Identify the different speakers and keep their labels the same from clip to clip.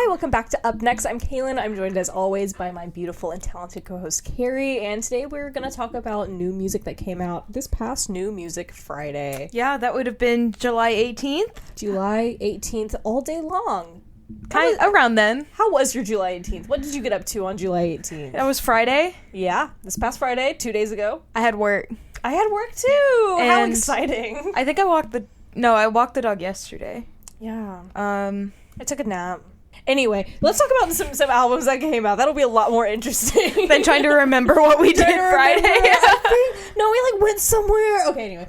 Speaker 1: welcome back to Up Next. I'm Kalen. I'm joined as always by my beautiful and talented co-host Carrie, and today we're going to talk about new music that came out this past New Music Friday.
Speaker 2: Yeah, that would have been July 18th.
Speaker 1: July 18th, all day long.
Speaker 2: Around then.
Speaker 1: How was your July 18th? What did you get up to on July 18th?
Speaker 2: That was Friday.
Speaker 1: Yeah, this past Friday, 2 days ago.
Speaker 2: I had work.
Speaker 1: I had work too.
Speaker 2: And
Speaker 1: how exciting.
Speaker 2: I think I walked the dog yesterday.
Speaker 1: Yeah. I took a nap. Anyway, let's talk about some albums that came out. That'll be a lot more interesting
Speaker 2: than trying to remember what we did Friday.
Speaker 1: No, we went somewhere. Okay, anyway.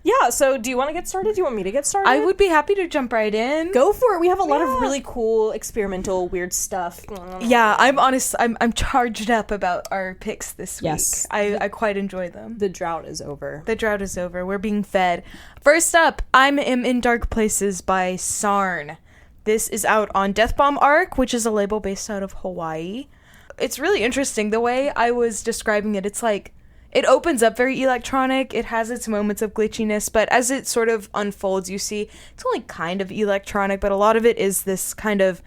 Speaker 1: Yeah, so do you want to get started? Do you want me to get started?
Speaker 2: I would be happy to jump right in.
Speaker 1: Go for it. We have a lot of really cool, experimental, weird stuff.
Speaker 2: Yeah, I'm charged up about our picks this week.
Speaker 1: Yes.
Speaker 2: I quite enjoy them.
Speaker 1: The drought is over.
Speaker 2: The drought is over. We're being fed. First up, I'm in Dark Places by SARN. This is out on Death Bomb Arc, which is a label based out of Hawaii. It's really interesting. The way I was describing it, it's like, it opens up very electronic. It has its moments of glitchiness, but as it sort of unfolds, you see it's only kind of electronic, but a lot of it is this kind of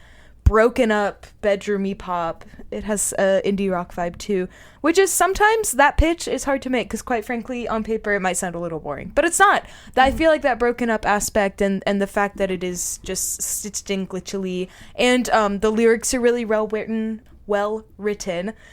Speaker 2: broken up bedroomy pop. It has a indie rock vibe too, which is sometimes that pitch is hard to make because quite frankly on paper it might sound a little boring, but it's not. I feel like that broken up aspect and the fact that it is just stitched in glitchily, and the lyrics are really well written,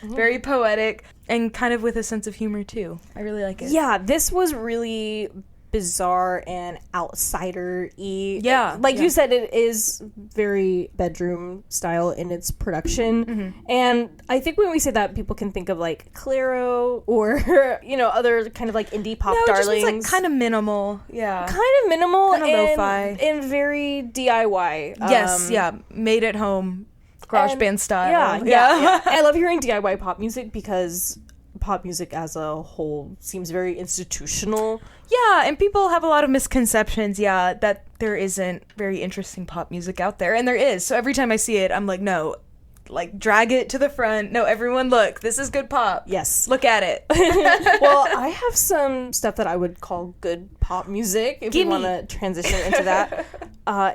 Speaker 2: very poetic, and kind of with a sense of humor too. I really like it.
Speaker 1: Yeah, this was really bizarre and outsider-y.
Speaker 2: Yeah.
Speaker 1: You said, it is very bedroom style in its production. Mm-hmm. And I think when we say that, people can think of like Clairo or, other kind of like indie pop darlings.
Speaker 2: Just like kind of minimal. Yeah.
Speaker 1: Kind of minimal
Speaker 2: kind of
Speaker 1: and
Speaker 2: lo-fi.
Speaker 1: And very DIY.
Speaker 2: Yes, yeah. Made at home. Garage band style.
Speaker 1: Yeah. I love hearing DIY pop music because pop music as a whole seems very institutional.
Speaker 2: Yeah, and people have a lot of misconceptions, that there isn't very interesting pop music out there, and there is. So every time I see it, I'm like, no, drag it to the front. No, everyone look, this is good pop.
Speaker 1: Yes.
Speaker 2: Look at it.
Speaker 1: Well, I have some stuff that I would call good pop music, if you want to transition into that.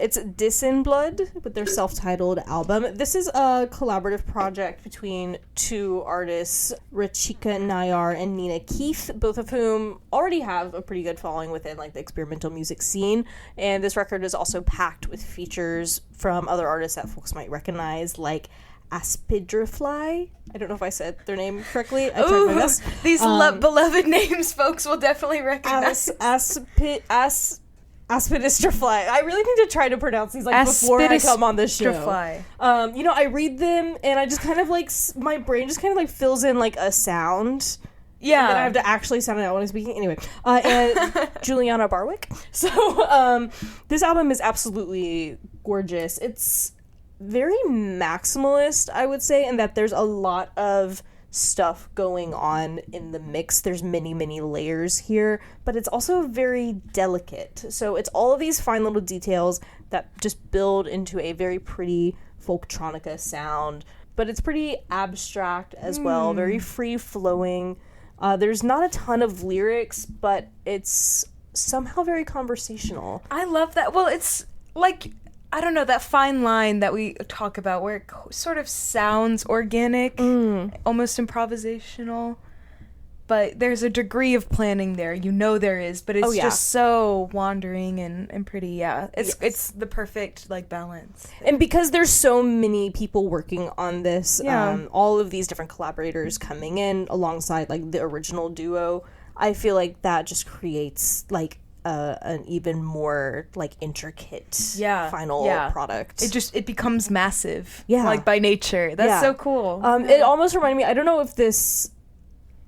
Speaker 1: It's Disiniblud with their self-titled album. This is a collaborative project between two artists, Rachika Nayar and Nina Keith, both of whom already have a pretty good following within the experimental music scene. And this record is also packed with features from other artists that folks might recognize, like Aspidrafly. I don't know if I said their name correctly. I tried my best.
Speaker 2: These beloved names folks will definitely recognize.
Speaker 1: Aspidrafly. I really need to try to pronounce these before I come on this show. I read them and I just kind of my brain just kind of fills in a sound.
Speaker 2: Yeah.
Speaker 1: And then I have to actually sound it out when I'm speaking. Anyway, and Juliana Barwick. So this album is absolutely gorgeous. It's very maximalist, I would say, in that there's a lot of stuff going on in the mix. There's many layers here, but it's also very delicate. So it's all of these fine little details that just build into a very pretty folktronica sound, but it's pretty abstract as well, very free-flowing. There's not a ton of lyrics, but it's somehow very conversational.
Speaker 2: I love that. Well, it's I don't know, that fine line that we talk about where it sort of sounds organic, almost improvisational, but there's a degree of planning there. There is, but it's just so wandering and pretty, It's the perfect, balance.
Speaker 1: And because there's so many people working on this, all of these different collaborators coming in alongside, the original duo, I feel like that just creates, an even more intricate final product.
Speaker 2: It becomes massive, by nature. That's so cool.
Speaker 1: It almost reminded me, I don't know if this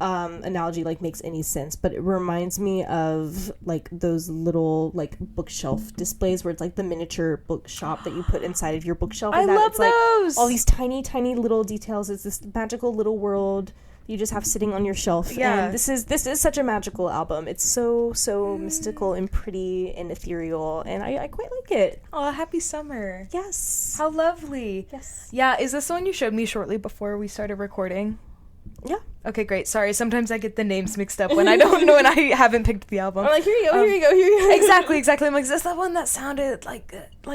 Speaker 1: analogy makes any sense, but it reminds me of those little bookshelf displays where it's the miniature bookshop that you put inside of your bookshelf.
Speaker 2: I love those.
Speaker 1: All these tiny little details. It's this magical little world you just have sitting on your shelf. And this is such a magical album. It's so mystical and pretty and ethereal, and I quite like it.
Speaker 2: Oh, happy summer.
Speaker 1: Yes.
Speaker 2: How lovely.
Speaker 1: Yes.
Speaker 2: Yeah, is this the one you showed me shortly before we started recording?
Speaker 1: Yeah.
Speaker 2: Okay, great. Sorry, sometimes I get the names mixed up when I don't know and I haven't picked the album.
Speaker 1: I'm like, here you go.
Speaker 2: Exactly. I'm like, is this the one that sounded like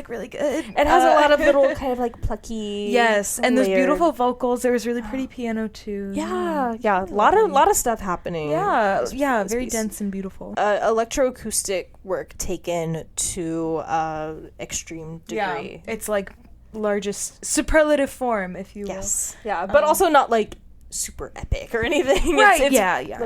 Speaker 2: really good?
Speaker 1: It has a lot of little kind of like plucky.
Speaker 2: Yes, and those
Speaker 1: layered.
Speaker 2: beautiful vocals. There was really pretty piano too.
Speaker 1: Yeah. A lot of stuff happening.
Speaker 2: Yeah,
Speaker 1: this
Speaker 2: very
Speaker 1: piece.
Speaker 2: dense and beautiful.
Speaker 1: Electroacoustic work taken to extreme degree.
Speaker 2: Yeah, it's like largest superlative form, if you will.
Speaker 1: Yes. Yeah, but also not like super epic or anything.
Speaker 2: Right,
Speaker 1: It's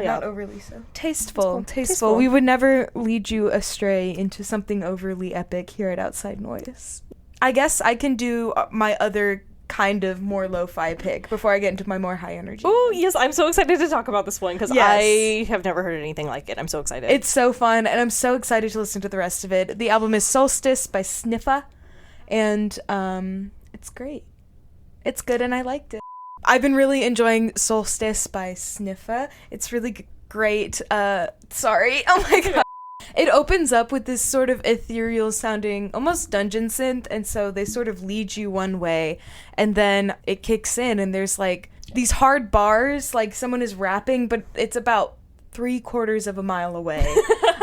Speaker 2: not overly so. Tasteful. We would never lead you astray into something overly epic here at Outside Noise. I guess I can do my other kind of more lo-fi pick before I get into my more high energy.
Speaker 1: Oh, yes, I'm so excited to talk about this one because I have never heard anything like it. I'm so excited.
Speaker 2: It's so fun, and I'm so excited to listen to the rest of it. The album is Solstice by Sniffah, and it's great. It's good, and I liked it. I've been really enjoying Solstice by Sniffah. It's really great. Sorry. Oh my god. It opens up with this sort of ethereal sounding, almost dungeon synth, and so they sort of lead you one way, and then it kicks in, and there's like these hard bars, like someone is rapping, but it's about 3/4 of a mile away,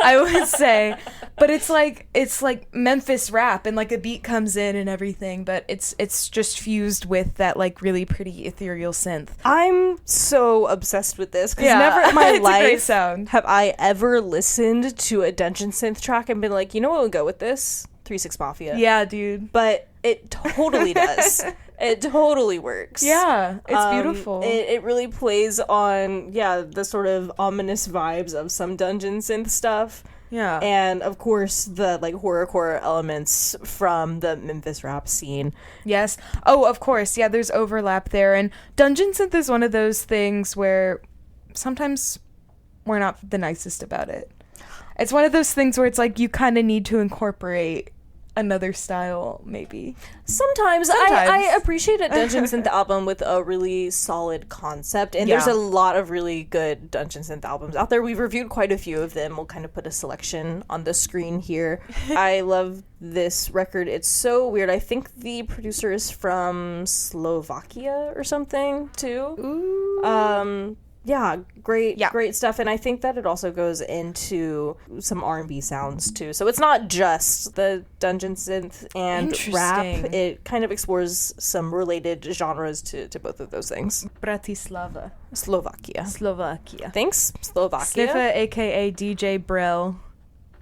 Speaker 2: I would say. But it's like Memphis rap, and like a beat comes in and everything, but it's just fused with that like really pretty ethereal synth.
Speaker 1: I'm so obsessed with this because never in my life have I ever listened to a dungeon synth track and been like, you know what would go with this? 3-6 Mafia.
Speaker 2: Yeah, dude.
Speaker 1: But it totally does. It totally works.
Speaker 2: Yeah, it's beautiful.
Speaker 1: It really plays on, the sort of ominous vibes of some dungeon synth stuff.
Speaker 2: Yeah.
Speaker 1: And, of course, the, like, horrorcore elements from the Memphis rap scene.
Speaker 2: Yes. Oh, of course. Yeah, there's overlap there. And dungeon synth is one of those things where sometimes we're not the nicest about it. It's one of those things where it's like you kind of need to incorporate another style, maybe.
Speaker 1: Sometimes. I appreciate a dungeon synth album with a really solid concept, and there's a lot of really good dungeon synth albums out there. We've reviewed quite a few of them. We'll kind of put a selection on the screen here. I love this record. It's so weird. I think the producer is from Slovakia or something too.
Speaker 2: Ooh.
Speaker 1: Great stuff, and I think that it also goes into some R&B sounds too. So it's not just the dungeon synth and rap. It kind of explores some related genres to both of those things.
Speaker 2: Bratislava.
Speaker 1: Slovakia. Thanks, Slovakia.
Speaker 2: Sniffah, aka DJ Brel,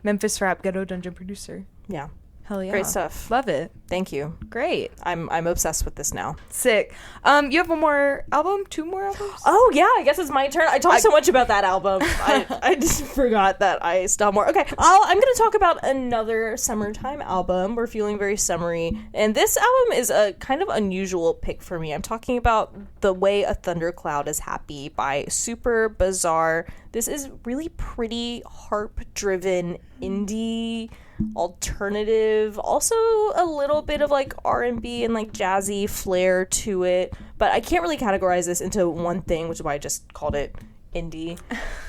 Speaker 2: Memphis rap ghetto dungeon producer.
Speaker 1: Yeah.
Speaker 2: Hell yeah.
Speaker 1: Great stuff.
Speaker 2: Love it.
Speaker 1: Thank you.
Speaker 2: Great.
Speaker 1: I'm obsessed with this now.
Speaker 2: Sick. You have one more album? 2 more albums?
Speaker 1: Oh, yeah. I guess it's my turn. I talked so much about that album. I just forgot that I still have more. Okay. I'm going to talk about another summertime album. We're feeling very summery. And this album is a kind of unusual pick for me. I'm talking about The Way a Thundercloud is Happy by Super Bazaar. This is really pretty harp-driven indie alternative, also a little bit of like R&B and like jazzy flair to it, but I can't really categorize this into one thing, which is why I just called it indie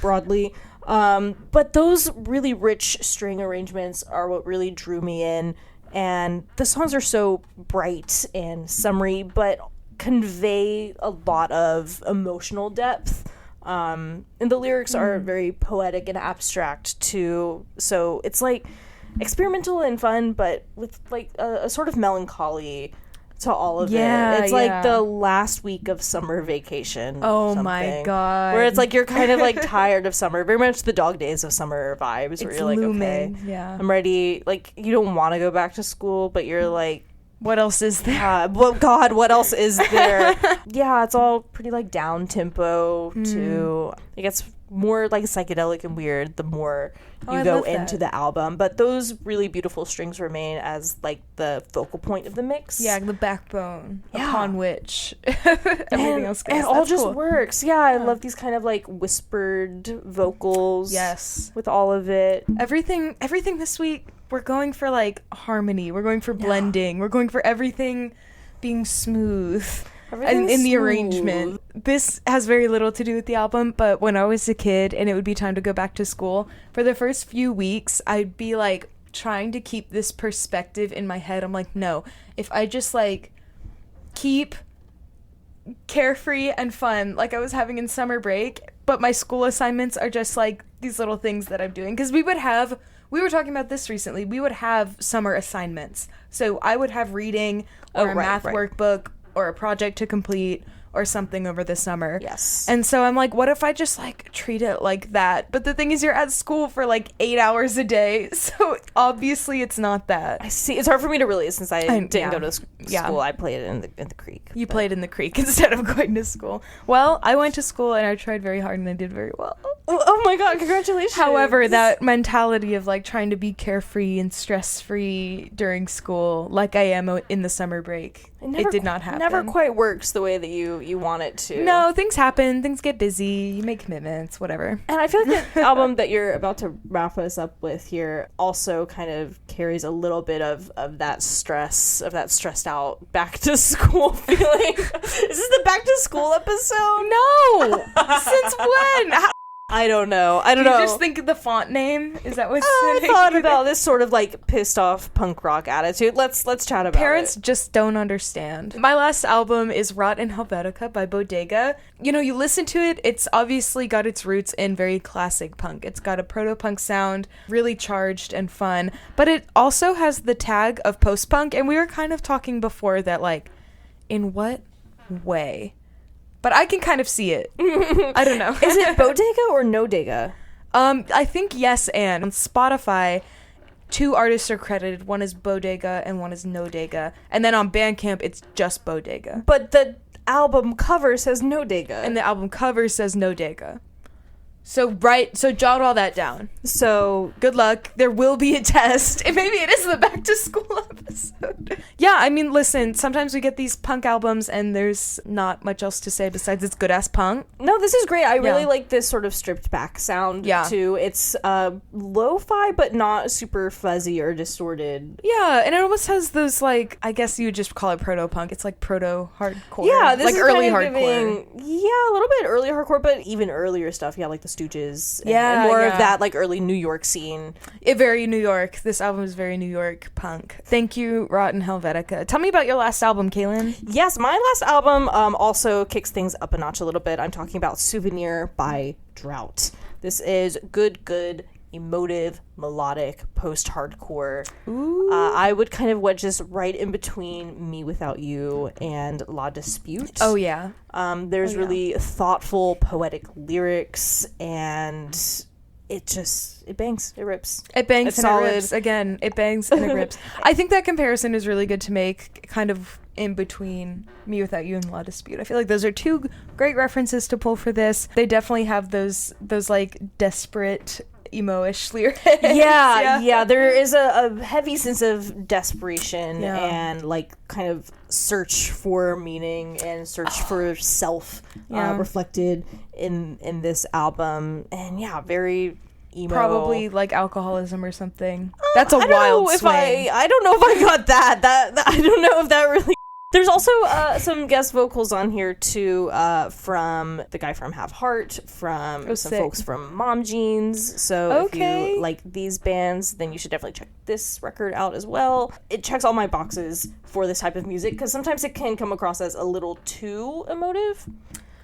Speaker 1: broadly. But those really rich string arrangements are what really drew me in, and the songs are so bright and summery but convey a lot of emotional depth. And the lyrics are very poetic and abstract too, so it's like experimental and fun, but with like a sort of melancholy to all of it. It's like the last week of summer vacation.
Speaker 2: Oh my god.
Speaker 1: Where it's like you're kind of like tired of summer, very much the dog days of summer vibes, where you're like,
Speaker 2: looming.
Speaker 1: okay,
Speaker 2: yeah,
Speaker 1: I'm ready. Like, you don't want to go back to school, but you're like,
Speaker 2: what else is there?
Speaker 1: What else is there? Yeah, it's all pretty like down tempo too. It gets more like psychedelic and weird the more you go into the album, but those really beautiful strings remain as like the focal point of the mix.
Speaker 2: Yeah, the backbone upon which everything else goes.
Speaker 1: And it all just works. Yeah, I love these kind of like whispered vocals.
Speaker 2: Yes,
Speaker 1: with all of it.
Speaker 2: Everything this week, we're going for like harmony. We're going for blending. We're going for everything being smooth. In the arrangement. This has very little to do with the album, but when I was a kid and it would be time to go back to school, for the first few weeks, I'd be like trying to keep this perspective in my head. I'm like, no, if I just like keep carefree and fun like I was having in summer break, but my school assignments are just like these little things that I'm doing. Because we were talking about this recently, we would have summer assignments. So I would have reading or a math workbook or a project to complete or something over the summer.
Speaker 1: Yes.
Speaker 2: And so I'm like, what if I just like treat it like that? But the thing is, you're at school for like 8 hours a day, so obviously it's not that.
Speaker 1: I see. It's hard for me to relate since I didn't go to school. I played in the creek.
Speaker 2: You played in the creek instead of going to school. Well, I went to school and I tried very hard and I did very well.
Speaker 1: Oh my god, congratulations.
Speaker 2: However, that mentality of like trying to be carefree and stress-free during school, like I am in the summer break, it did not happen.
Speaker 1: Never quite works the way that you want it to.
Speaker 2: No, things happen. Things get busy. You make commitments, whatever.
Speaker 1: And I feel like the album that you're about to wrap us up with here also kind of carries a little bit of that stress, of that stressed out back to school feeling. Is this the back to school episode?
Speaker 2: No! Since when?
Speaker 1: I don't know.
Speaker 2: You just think of the font name? Is that what's
Speaker 1: I thought about this sort of like pissed off punk rock attitude. Let's chat about
Speaker 2: Parents
Speaker 1: it.
Speaker 2: just don't understand. My last album is Rot in Helvetica by BODEGA. You know, you listen to it, it's obviously got its roots in very classic punk. It's got a proto-punk sound, really charged and fun, but it also has the tag of post-punk, and we were kind of talking before that, like, in what way? But I can kind of see it. I don't know.
Speaker 1: Is it BODEGA or NoDega?
Speaker 2: I think yes and. On Spotify, 2 artists are credited. One is BODEGA and one is NoDega. And then on Bandcamp, it's just BODEGA.
Speaker 1: But the album cover says NoDega.
Speaker 2: And the album cover says NoDega. So jot all that down.
Speaker 1: So
Speaker 2: good luck. There will be a test. And maybe it is the back to school episode. Yeah, I mean, listen, sometimes we get these punk albums and there's not much else to say besides it's good ass punk.
Speaker 1: No, this is great. I really like this sort of stripped back sound too. It's lo-fi but not super fuzzy or distorted.
Speaker 2: Yeah, and it almost has those, like, I guess you would just call it proto-punk. It's like proto-hardcore.
Speaker 1: Yeah, this
Speaker 2: like
Speaker 1: is
Speaker 2: early
Speaker 1: kind of
Speaker 2: hardcore.
Speaker 1: A little bit early hardcore, but even earlier stuff. Yeah, like the Stooges.
Speaker 2: And
Speaker 1: more of that like early New York scene.
Speaker 2: Very New York. This album is very New York punk. Thank you, Rot in Helvetica. Tell me about your last album, Kalen.
Speaker 1: Yes, my last album also kicks things up a notch a little bit. I'm talking about Souvenir by Drought. This is good, emotive, melodic, post-hardcore. I would kind of wedge this right in between Me Without You and La Dispute.
Speaker 2: Oh, yeah.
Speaker 1: There's really thoughtful, poetic lyrics, and it bangs. It rips.
Speaker 2: It bangs
Speaker 1: it's
Speaker 2: and
Speaker 1: solid.
Speaker 2: It rips. Again, it bangs and it rips. I think that comparison is really good to make kind of in between Me Without You and La Dispute. I feel like those are 2 great references to pull for this. They definitely have those like desperate emo-ish lyrics.
Speaker 1: Yeah, there is a heavy sense of desperation and like kind of search for meaning and search for self reflected in this album, and very emo.
Speaker 2: Probably like alcoholism or something. That's a wild swing.
Speaker 1: I don't know if I got that. I don't know if that really. There's also some guest vocals on here too, from the guy from Have Heart, from some folks from Mom Jeans. So if you like these bands, then you should definitely check this record out as well. It checks all my boxes for this type of music, because sometimes it can come across as a little too emotive,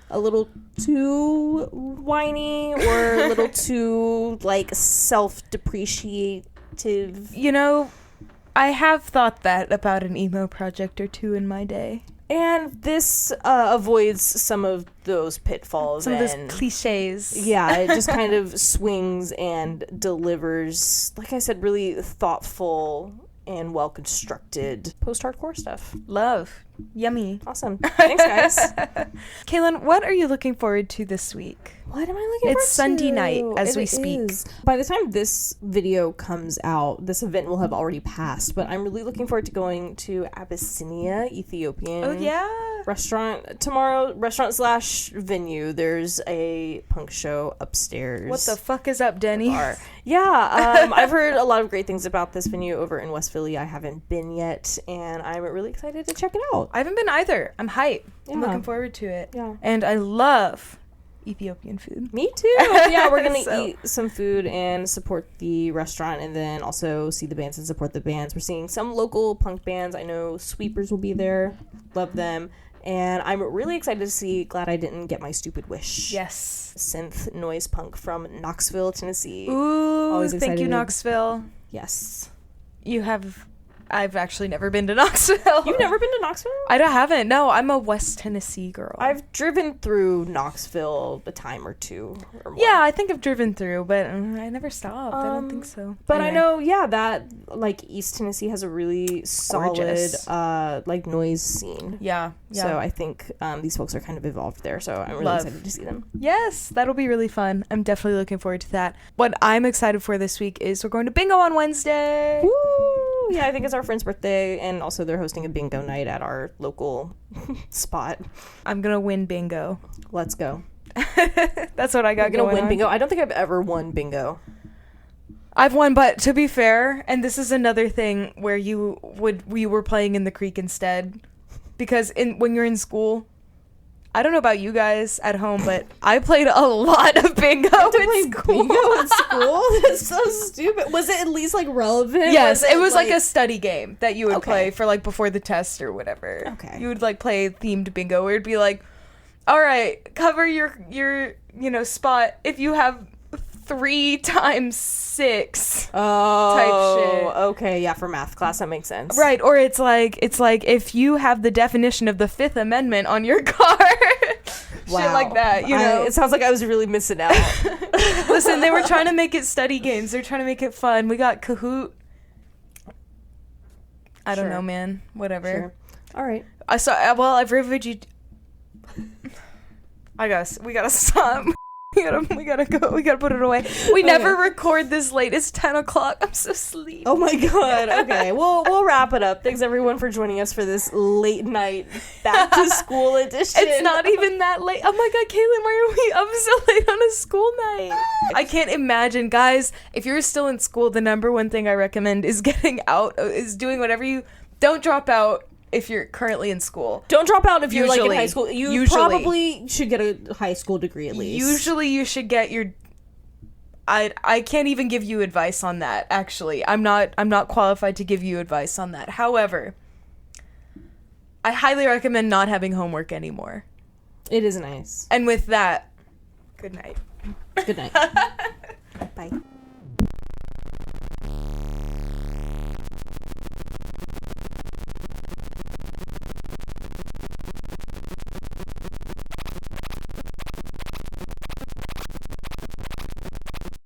Speaker 1: a little too whiny, or a little too like self-depreciative.
Speaker 2: You know, I have thought that about an emo project or 2 in my day.
Speaker 1: And this avoids some of those pitfalls.
Speaker 2: Some of those cliches.
Speaker 1: Yeah, it just kind of swings and delivers, like I said, really thoughtful and well-constructed post-hardcore stuff.
Speaker 2: Love. Yummy.
Speaker 1: Awesome. Thanks, guys.
Speaker 2: Kaylin, what are you looking forward to this week?
Speaker 1: What am I looking forward to?
Speaker 2: It's Sunday night as we speak.
Speaker 1: By the time this video comes out, this event will have already passed, but I'm really looking forward to going to Abyssinia, Ethiopian restaurant tomorrow. Restaurant/venue. There's a punk show upstairs.
Speaker 2: What the fuck is up, Denny?
Speaker 1: Yeah, I've heard a lot of great things about this venue over in West Philly. I haven't been yet, and I'm really excited to check it out.
Speaker 2: I haven't been either. I'm hyped. I'm looking forward to it.
Speaker 1: Yeah.
Speaker 2: And I love Ethiopian food.
Speaker 1: Me too. Yeah, we're gonna eat some food and support the restaurant, and then also see the bands and support the bands. We're seeing some local punk bands. I know Sweepers will be there. Love them. And I'm really excited to see Glad I Didn't Get My Stupid Wish.
Speaker 2: Yes.
Speaker 1: Synth noise punk from Knoxville, Tennessee.
Speaker 2: Ooh,
Speaker 1: Always
Speaker 2: thank you,
Speaker 1: excited.
Speaker 2: Knoxville.
Speaker 1: Yes.
Speaker 2: I've actually never been to Knoxville.
Speaker 1: You've never been to Knoxville?
Speaker 2: I haven't. No, I'm a West Tennessee girl.
Speaker 1: I've driven through Knoxville a time or two or more.
Speaker 2: Yeah, I think I've driven through, but I never stopped. I don't think so.
Speaker 1: But
Speaker 2: Anyway.
Speaker 1: I know, that, like, East Tennessee has a really solid,
Speaker 2: Gorgeous.
Speaker 1: like, noise scene.
Speaker 2: Yeah.
Speaker 1: So I think these folks are kind of evolved there, so I'm really
Speaker 2: Love.
Speaker 1: excited to see them.
Speaker 2: Yes, that'll be really fun. I'm definitely looking forward to that. What I'm excited for this week is we're going to bingo on Wednesday.
Speaker 1: Woo! Yeah, I think it's our friend's birthday, and also they're hosting a bingo night at our local spot.
Speaker 2: I'm gonna win bingo.
Speaker 1: Let's go.
Speaker 2: That's what I got
Speaker 1: I'm gonna
Speaker 2: going
Speaker 1: win
Speaker 2: on.
Speaker 1: bingo. I don't think I've ever won bingo.
Speaker 2: I've won, but to be fair, and this is another thing where we were playing in the creek instead, because when you're in school, I don't know about you guys at home, but I played a lot of bingo in school.
Speaker 1: Bingo in school? That's so stupid. Was it at least like relevant?
Speaker 2: Yes, it was like a study game that you would
Speaker 1: Okay.
Speaker 2: play for like before the test or whatever.
Speaker 1: Okay.
Speaker 2: You would like play themed bingo where it'd be like, all right, cover your spot if you have 3 times 6 type shit.
Speaker 1: Okay, yeah, for math class that makes sense.
Speaker 2: Right, or it's like if you have the definition of the Fifth Amendment on your car.
Speaker 1: Wow.
Speaker 2: Shit like that,
Speaker 1: It sounds like I was really missing out.
Speaker 2: Listen, they were trying to make it study games. They're trying to make it fun. We got Kahoot. I don't
Speaker 1: Sure.
Speaker 2: know, man. Whatever.
Speaker 1: Sure. All right.
Speaker 2: I've reviewed you. We gotta stop. We gotta go. We gotta put it away. We never record this late. It's 10 o'clock. I'm so sleepy.
Speaker 1: Oh my god. Okay. We'll wrap it up. Thanks everyone for joining us for this late night back to school edition.
Speaker 2: It's not even that late. Oh my god, Kalen, why are we up so late on a school night? I can't imagine. Guys, if you're still in school, the number one thing I recommend is getting out, is doing whatever don't drop out if you're currently in school.
Speaker 1: Don't drop out if you're like in
Speaker 2: Usually.
Speaker 1: high school. You
Speaker 2: Usually.
Speaker 1: probably should get a high school degree at least.
Speaker 2: Usually you should get your I can't even give you advice on that, actually. I'm not qualified to give you advice on that. However, I highly recommend not having homework anymore.
Speaker 1: It is nice.
Speaker 2: And with that, good night.
Speaker 1: Good night. Bye.